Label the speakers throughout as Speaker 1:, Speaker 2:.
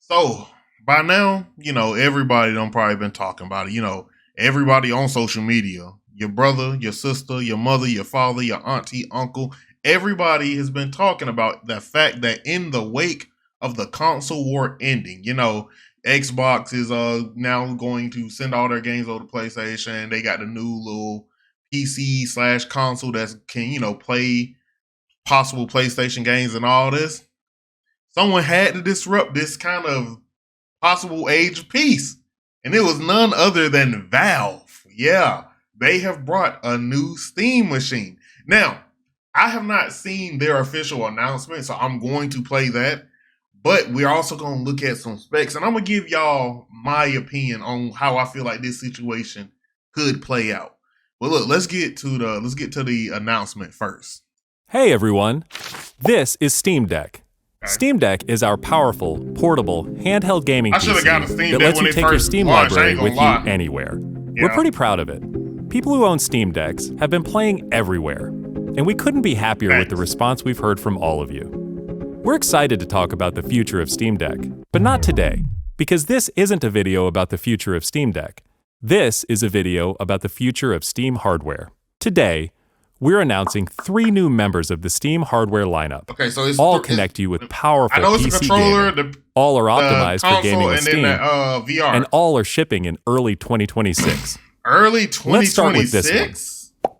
Speaker 1: So by now, everybody done probably been talking about it. Everybody on social media, your brother, your sister, your mother, your father, your auntie, uncle, everybody has been talking about the fact that in the wake of the console war ending, Xbox is now going to send all their games over to PlayStation. They got the new little PC slash console that can, play possible PlayStation games and all this. Someone had to disrupt this kind of possible age of peace. And it was none other than Valve. Yeah, they have brought a new Steam machine. Now, I have not seen their official announcement, so I'm going to play that. But we're also going to look at some specs, and I'm going to give y'all my opinion on how I feel like this situation could play out. But look, let's get to the announcement first.
Speaker 2: Hey everyone, this is Steam Deck.
Speaker 1: Okay.
Speaker 2: Steam Deck is our powerful, portable, handheld gaming PC that lets you take your Steam library with you anywhere. Yeah. We're pretty proud of it. People who own Steam Decks have been playing everywhere, and we couldn't be happier with the response we've heard from all of you. We're excited to talk about the future of Steam Deck, but not today, because this isn't a video about the future of Steam Deck. This is a video about the future of Steam hardware. Today, we're announcing 3 new members of the Steam hardware lineup.
Speaker 1: Okay, so
Speaker 2: all connect you with powerful PC gaming. All are optimized for gaming with Steam,
Speaker 1: VR.
Speaker 2: And all are shipping in early 2026.
Speaker 1: Early 2026?
Speaker 2: Let's start with this
Speaker 1: one.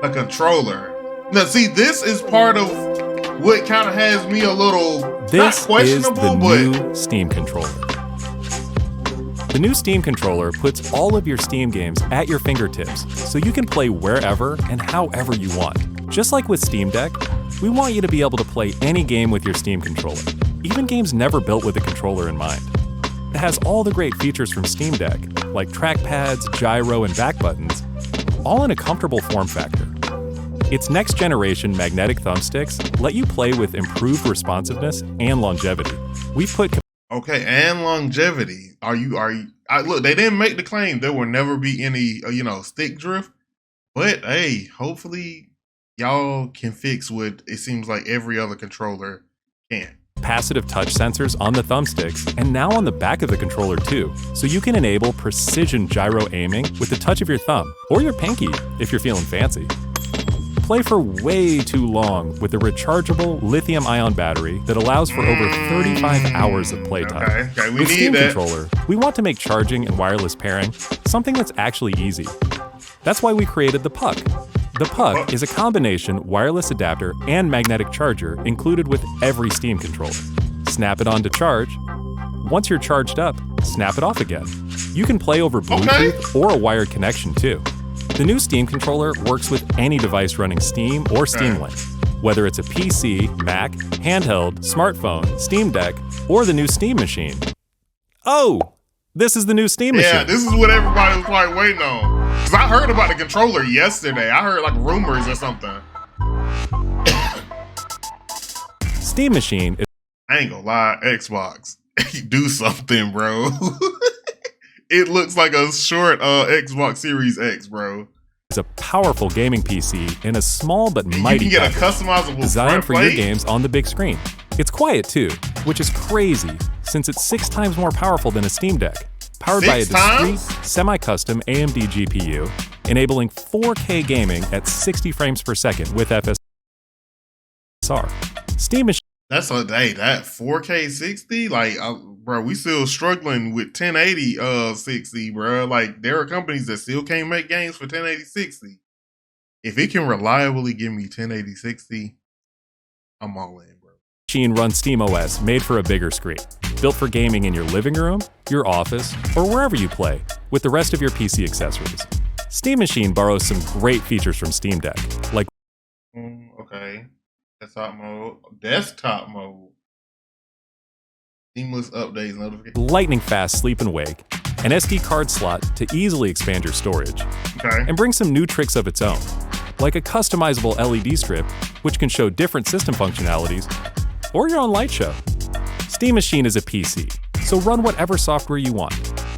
Speaker 1: The controller. Now, see, this is part of what kind of has me a little not questionable,
Speaker 2: but this is the new Steam controller. The new Steam controller puts all of your Steam games at your fingertips, so you can play wherever and however you want. Just like with Steam Deck, we want you to be able to play any game with your Steam controller, even games never built with a controller in mind. It has all the great features from Steam Deck, like trackpads, gyro, and back buttons, all in a comfortable form factor. Its next-generation magnetic thumbsticks let you play with improved responsiveness and longevity. We've put
Speaker 1: Okay, and longevity. Look, they didn't make the claim there will never be any, stick drift. But hey, hopefully y'all can fix what it seems like every other controller can.
Speaker 2: Capacitive touch sensors on the thumbsticks and now on the back of the controller too, so you can enable precision gyro aiming with the touch of your thumb or your pinky if you're feeling fancy. Play for way too long with a rechargeable lithium-ion battery that allows for over 35 hours of playtime.
Speaker 1: Okay, we
Speaker 2: with
Speaker 1: need
Speaker 2: Steam
Speaker 1: that.
Speaker 2: Controller, we want to make charging and wireless pairing something that's actually easy. That's why we created the Puck. The Puck is a combination wireless adapter and magnetic charger included with every Steam controller. Snap it on to charge. Once you're charged up, snap it off again. You can play over Bluetooth or a wired connection too. The new Steam controller works with any device running Steam or Steam Link, whether it's a PC, Mac, handheld, smartphone, Steam Deck, or the new Steam machine. Oh, this is the new Steam machine.
Speaker 1: Yeah, this is what everybody was probably waiting on. Because I heard about the controller yesterday. I heard like rumors or something.
Speaker 2: Steam machine is...
Speaker 1: I ain't gonna lie, Xbox. Do something, bro. It looks like a short Xbox Series X, bro.
Speaker 2: It's a powerful gaming PC in a small but mighty
Speaker 1: package. You can get a customizable
Speaker 2: designed for
Speaker 1: plate.
Speaker 2: your games on the big screen. It's quiet too, which is crazy since it's 6 times more powerful than a Steam Deck. Powered by a discrete, semi-custom AMD GPU, enabling 4K gaming at 60 frames per second with FSR. Steam machine.
Speaker 1: That's that 4K 60, like, bro, we still struggling with 1080 60, bro. Like, there are companies that still can't make games for 1080 60. If it can reliably give me 1080 60, I'm all in, bro.
Speaker 2: Machine runs SteamOS, made for a bigger screen, built for gaming in your living room, your office, or wherever you play, with the rest of your PC accessories. Steam Machine borrows some great features from Steam Deck, like
Speaker 1: okay. Desktop mode. Seamless updates, notifications.
Speaker 2: Lightning fast sleep and wake, an SD card slot to easily expand your storage.
Speaker 1: Okay.
Speaker 2: And bring some new tricks of its own, like a customizable LED strip, which can show different system functionalities, or your own light show. Steam Machine is a PC, so run whatever software you want,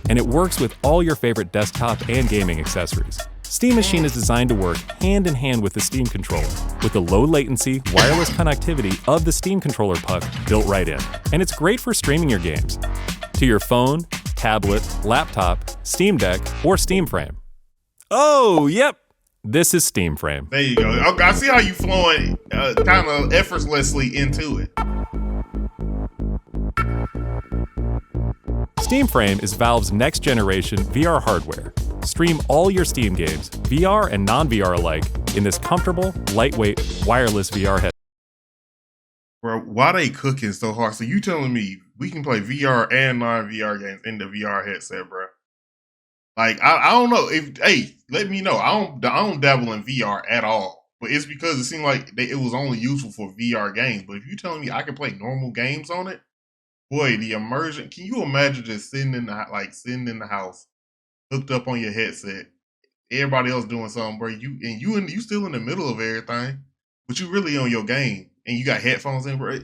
Speaker 2: and it works with all your favorite desktop and gaming accessories. Steam Machine is designed to work hand in hand with the Steam controller, with the low latency, wireless connectivity of the Steam controller puck built right in. And it's great for streaming your games to your phone, tablet, laptop, Steam Deck, or Steam Frame. Oh, yep, this is Steam Frame.
Speaker 1: There you go. Okay, I see how you flowing kind of effortlessly into it.
Speaker 2: Steam Frame is Valve's next generation VR hardware. Stream all your Steam games, VR and non-VR alike, in this comfortable, lightweight, wireless VR headset.
Speaker 1: Bro, why they cooking so hard? So you telling me we can play VR and non-VR games in the VR headset, bro? Like, I don't know. Hey, let me know. I don't dabble in VR at all. But it's because it seemed like it was only useful for VR games. But if you're telling me I can play normal games on it, boy, the immersion. Can you imagine just sitting in the house, hooked up on your headset, everybody else doing something, bro? You still in the middle of everything, but you really on your game, and you got headphones in, bro.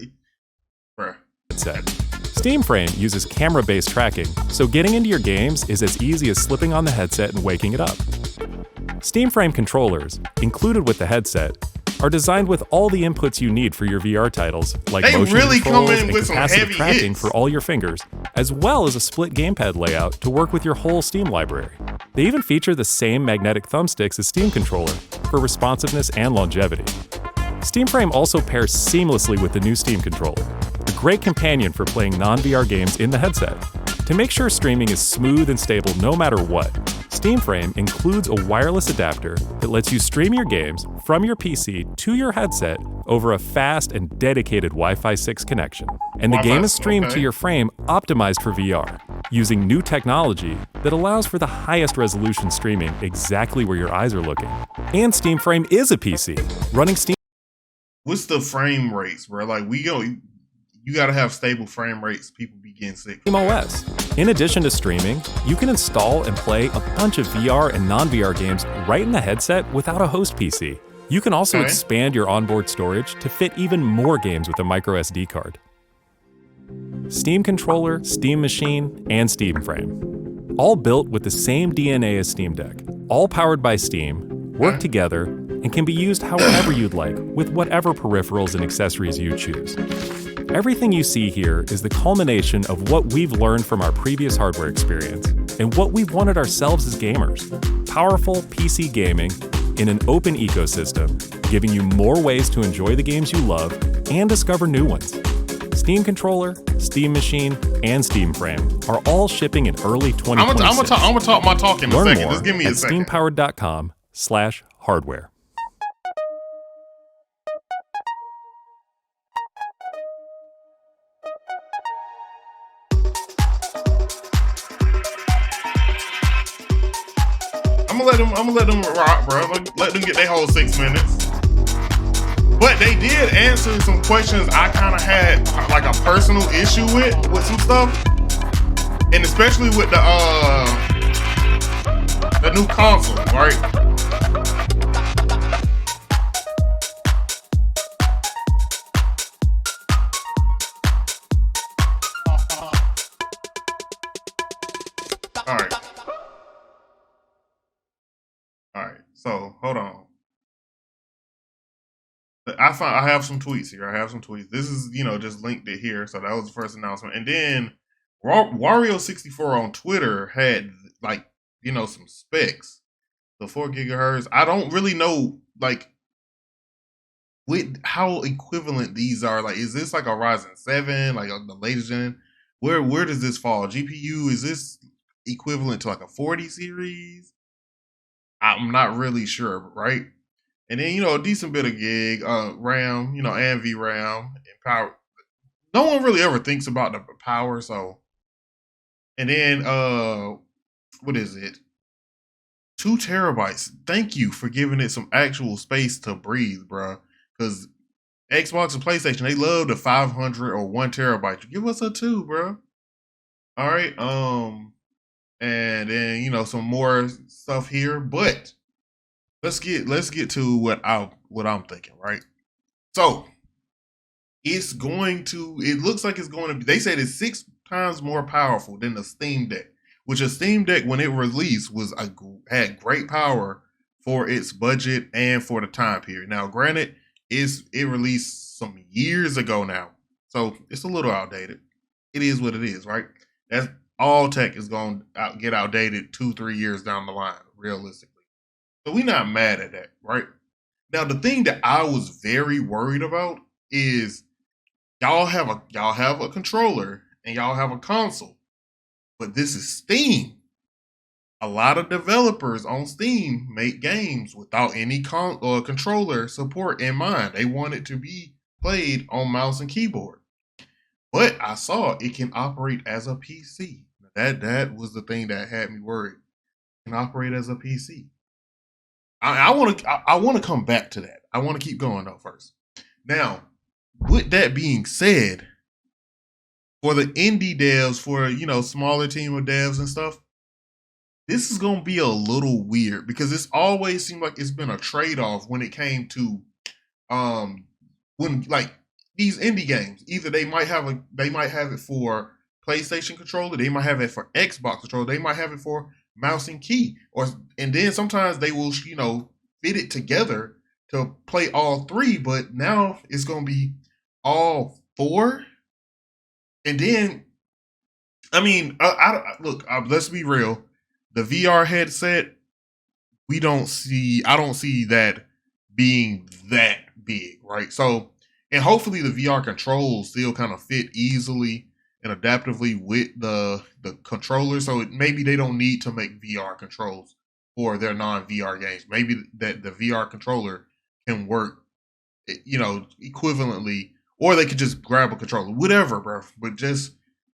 Speaker 2: Steam Frame uses camera-based tracking, so getting into your games is as easy as slipping on the headset and waking it up. Steam Frame controllers, included with the headset, are designed with all the inputs you need for your VR titles, like motion controls and capacitive tracking for all your fingers, as well as a split gamepad layout to work with your whole Steam library. They even feature the same magnetic thumbsticks as Steam controller for responsiveness and longevity. Steam Frame also pairs seamlessly with the new Steam controller, a great companion for playing non-VR games in the headset. To make sure streaming is smooth and stable no matter what, Steam Frame includes a wireless adapter that lets you stream your games from your PC to your headset over a fast and dedicated Wi-Fi 6 connection. And the game is streamed to your frame optimized for VR, using new technology that allows for the highest resolution streaming exactly where your eyes are looking. And Steam Frame is a PC, running Steam.
Speaker 1: What's the frame rates, bro? Like, you gotta have stable frame rates. People be getting sick.
Speaker 2: OS. In addition to streaming, you can install and play a bunch of VR and non-VR games right in the headset without a host PC. You can also expand your onboard storage to fit even more games with a micro SD card. Steam controller, Steam Machine, and Steam Frame. All built with the same DNA as Steam Deck. All powered by Steam, work together, and can be used however you'd like with whatever peripherals and accessories you choose. Everything you see here is the culmination of what we've learned from our previous hardware experience and what we've wanted ourselves as gamers. Powerful PC gaming in an open ecosystem, giving you more ways to enjoy the games you love and discover new ones. Steam Controller, Steam Machine, and Steam Frame are all shipping in early 2026.
Speaker 1: I'm gonna talk my talk in a second. Just give me a second.
Speaker 2: steampowered.com/hardware.
Speaker 1: I'm gonna let them rock, bro. Let them get their whole 6 minutes. But they did answer some questions I kind of had like a personal issue with some stuff, and especially with the new console, right? All right. So hold on. I have some tweets here. This is, just linked it here. So that was the first announcement. And then Wario64 on Twitter had some specs. The 4 gigahertz. I don't really know how equivalent these are. Like, is this like a Ryzen 7, like the latest gen? Where does this fall? GPU, is this equivalent to like a 40 series? I'm not really sure, right? And then, a decent bit of gig, RAM, and VRAM and power. No one really ever thinks about the power, so. And then, what is it? 2 terabytes. Thank you for giving it some actual space to breathe, bro. Because Xbox and PlayStation, they love the 500 or 1 terabyte. Give us a 2, bro. All right. And then, some more stuff here, but let's get to what I'm thinking, right? So it looks like it's going to be, they said it's 6 times more powerful than the Steam Deck, which a Steam Deck when it released had great power, for its budget and for the time period. Now, granted, it released some years ago now, so it's a little outdated. It is what it is, right? That's all tech is going to get outdated 2-3 years down the line, realistically. So we're not mad at that, right? Now, the thing that I was very worried about is y'all have a controller and y'all have a console, but this is Steam. A lot of developers on Steam make games without any controller support in mind. They want it to be played on mouse and keyboard. But I saw it can operate as a PC. That was the thing that had me worried. It can operate as a PC. I want to come back to that. I want to keep going though first. Now, with that being said, for the indie devs, for smaller team of devs and stuff, this is gonna be a little weird because it's always seemed like it's been a trade off when it came to um when like these indie games. Either they might have it for PlayStation controller, they might have it for Xbox controller, they might have it for mouse and key, and then sometimes they will fit it together to play all three. But now it's gonna be all four, and then look. Let's be real. The VR headset, I don't see that being that big, right? So, and hopefully the VR controls still kind of fit easily and adaptively with the controller. So maybe they don't need to make VR controls for their non-VR games. Maybe that the VR controller can work, equivalently, or they could just grab a controller, whatever, bro. But just,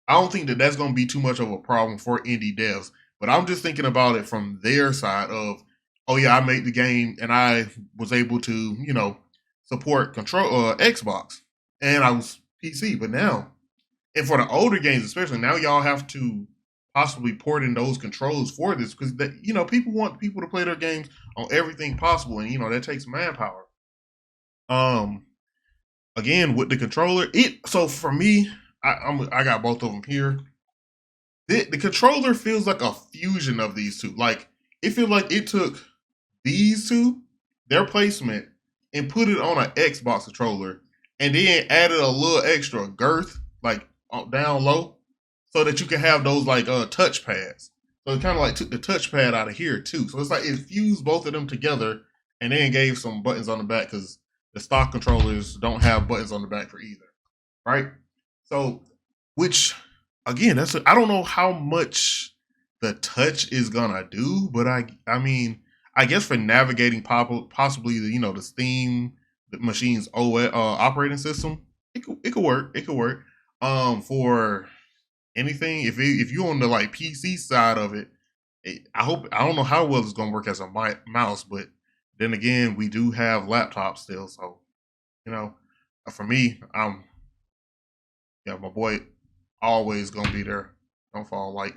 Speaker 1: I don't think that that's going to be too much of a problem for indie devs. But I'm just thinking about it from their side of, oh yeah, I made the game and I was able to, support control Xbox, and I was PC. But now, and for the older games especially, now y'all have to possibly port in those controls for this because people want people to play their games on everything possible, and that takes manpower. Um, Again with the controller, so for me, I got both of them here. The controller feels like a fusion of these two. Like, it feels like it took these two, their placement, and put it on an Xbox controller, and then added a little extra girth, like down low, so that you can have those like touch pads. So it kind of like took the touchpad out of here too. So it's like it fused both of them together, and then gave some buttons on the back because the stock controllers don't have buttons on the back for either, right? So, which again, I don't know how much the touch is gonna do, but I guess for navigating possibly the Steam the machine's OS operating system, it could work. It could work. For anything, if you on the like PC side of it, I don't know how well it's gonna work as a mouse, but then again, we do have laptops still, so you know, for me, yeah, my boy always gonna be there. Don't fall light.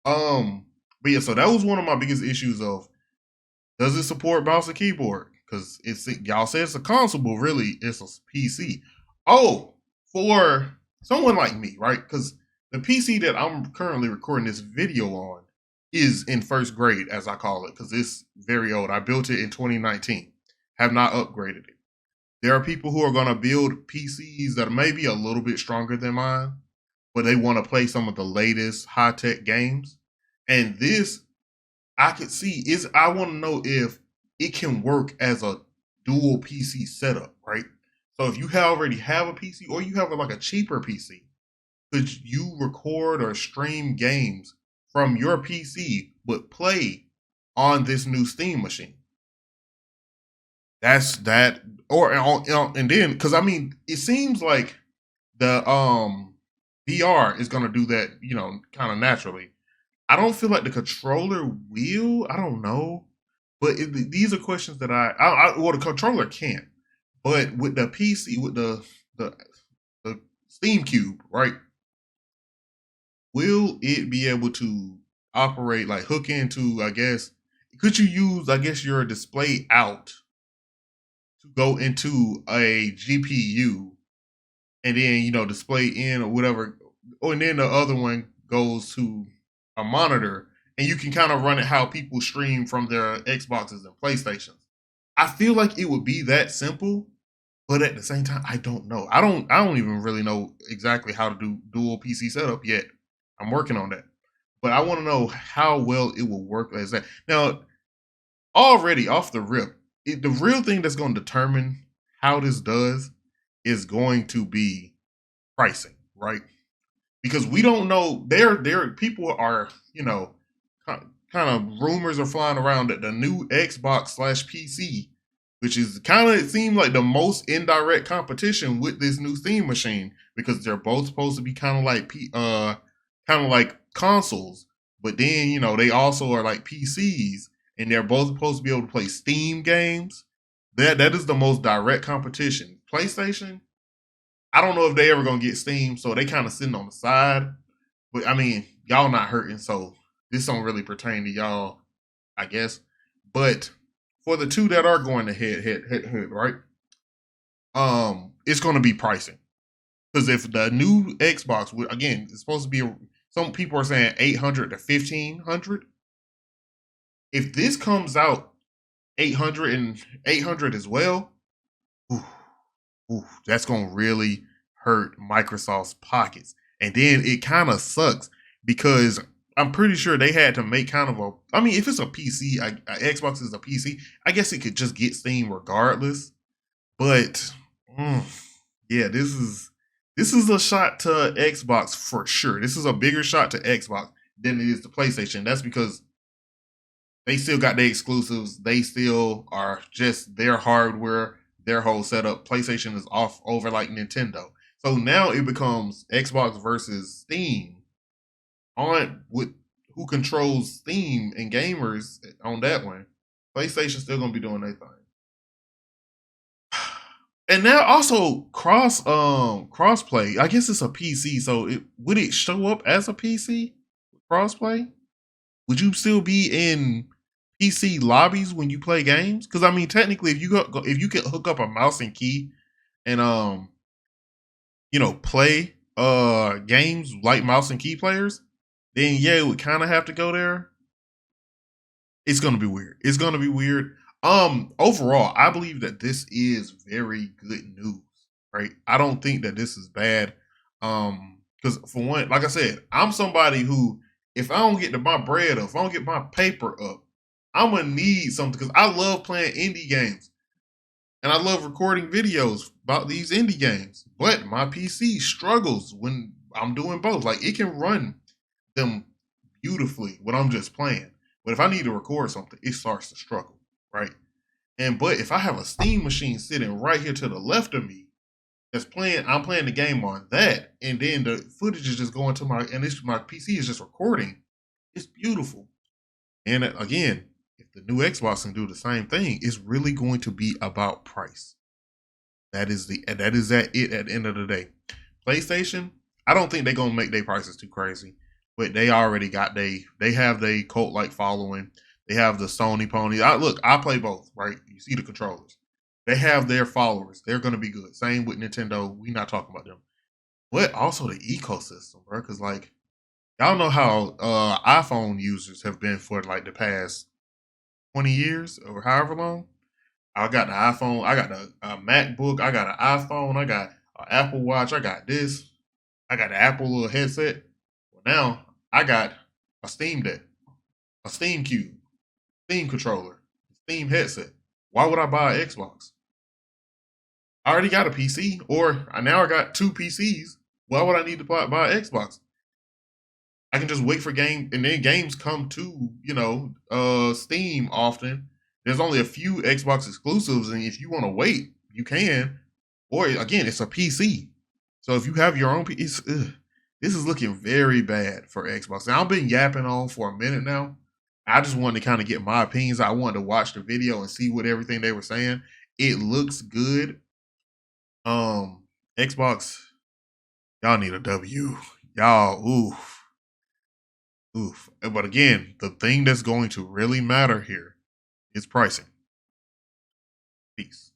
Speaker 1: But yeah, so that was one of my biggest issues of, does it support mouse and keyboard? Because y'all say it's a console, but really it's a PC. Oh, for someone like me, right? Because the PC that I'm currently recording this video on is in first grade, as I call it, because it's very old. I built it in 2019, have not upgraded it. There are people who are going to build PCs that are maybe a little bit stronger than mine, but they want to play some of the latest high tech games. And this, I could see, I want to know if it can work as a dual PC setup, right? So if you already have a PC or you have like a cheaper PC, could you record or stream games from your PC but play on this new Steam machine? That's that, and then because it seems like the VR is gonna do that, kind of naturally. I don't feel like the controller will. I don't know, but these are questions that well, the controller can't, but with the PC, with the the Steam Cube, right? Will it be able to operate, like hook into? I guess could you use, I guess, your display out to go into a GPU and then display in or whatever, or and then the other one goes to a monitor, and you can kind of run it how people stream from their Xboxes and PlayStations. I feel like it would be that simple, but at the same time, I don't know. I don't even really know exactly how to do dual PC setup yet. I'm working on that. But I want to know how well it will work as that. Now, already off the rip, the real thing that's going to determine how this does is going to be pricing, right? Because we don't know. There people are, kind of rumors are flying around that the new Xbox slash PC, which is kind of, it seemed like the most indirect competition with this new Steam machine, because they're both supposed to be kind of like consoles, but then they also are like PCs, and they're both supposed to be able to play Steam games. That is the most direct competition. PlayStation, I don't know if they ever gonna get Steam, so they kind of sitting on the side. But I mean, y'all not hurting, so this don't really pertain to y'all, I guess. But for the two that are going to head, right? It's gonna be pricing, because if the new Xbox, again, it's supposed to be, some people are saying 800 to 1500. If this comes out 800 and 800 as well, ooh, that's gonna really hurt Microsoft's pockets. And then it kind of sucks because I'm pretty sure they had to make kind of a. I mean, if it's a PC, Xbox is a PC. I guess it could just get Steam regardless. But mm, yeah, this is a shot to Xbox for sure. This is a bigger shot to Xbox than it is to PlayStation. That's because they still got their exclusives. They still are just their hardware, their whole setup. PlayStation is off over like Nintendo. So now it becomes Xbox versus Steam on with who controls Steam and gamers on that one. PlayStation's still gonna be doing their thing. And now also crossplay. I guess it's a PC, so would it show up as a PC crossplay? Would you still be in PC lobbies when you play games? Because I mean, technically, if you could hook up a mouse and key and play games like mouse and key players, then yeah, it would kind of have to go there. It's gonna be weird. It's gonna be weird. Overall, I believe that this is very good news, right? I don't think that this is bad. Because for one, like I said, I'm somebody who, if I don't get my bread up, if I don't get my paper up, I'm gonna need something, because I love playing indie games and I love recording videos about these indie games. But my PC struggles when I'm doing both. Like, it can run them beautifully when I'm just playing. But if I need to record something, it starts to struggle, right? But if I have a Steam machine sitting right here to the left of me that's playing, I'm playing the game on that, and then the footage is just going to my PC is just recording. It's beautiful. And again, if the new Xbox can do the same thing, it's really going to be about price. That is it at the end of the day. PlayStation, I don't think they're gonna make their prices too crazy, but they already got they have their cult like following. They have the Sony pony. I play both, right? You see the controllers. They have their followers. They're gonna be good. Same with Nintendo. We not talking about them, but also the ecosystem, bro. Because like, y'all know how iPhone users have been for like the past 20 years or however long. I got the iPhone, I got the MacBook, I got an iPhone, I got an Apple Watch, I got this, I got the Apple little headset. Well, now I got a Steam Deck, a Steam Cube, Steam controller, Steam headset. Why would I buy an Xbox? I already got a PC, or now I got two PCs. Why would I need to buy an Xbox? I can just wait for game, and then games come to Steam often. There's only a few Xbox exclusives, and if you want to wait, you can. Or again, it's a PC, so if you have your own PC, this is looking very bad for Xbox. Now I've been yapping on for a minute now. I just wanted to kind of get my opinions. I wanted to watch the video and see what everything they were saying. It looks good. Xbox, y'all need a W. Y'all, oof. Oof. But again, the thing that's going to really matter here is pricing. Peace.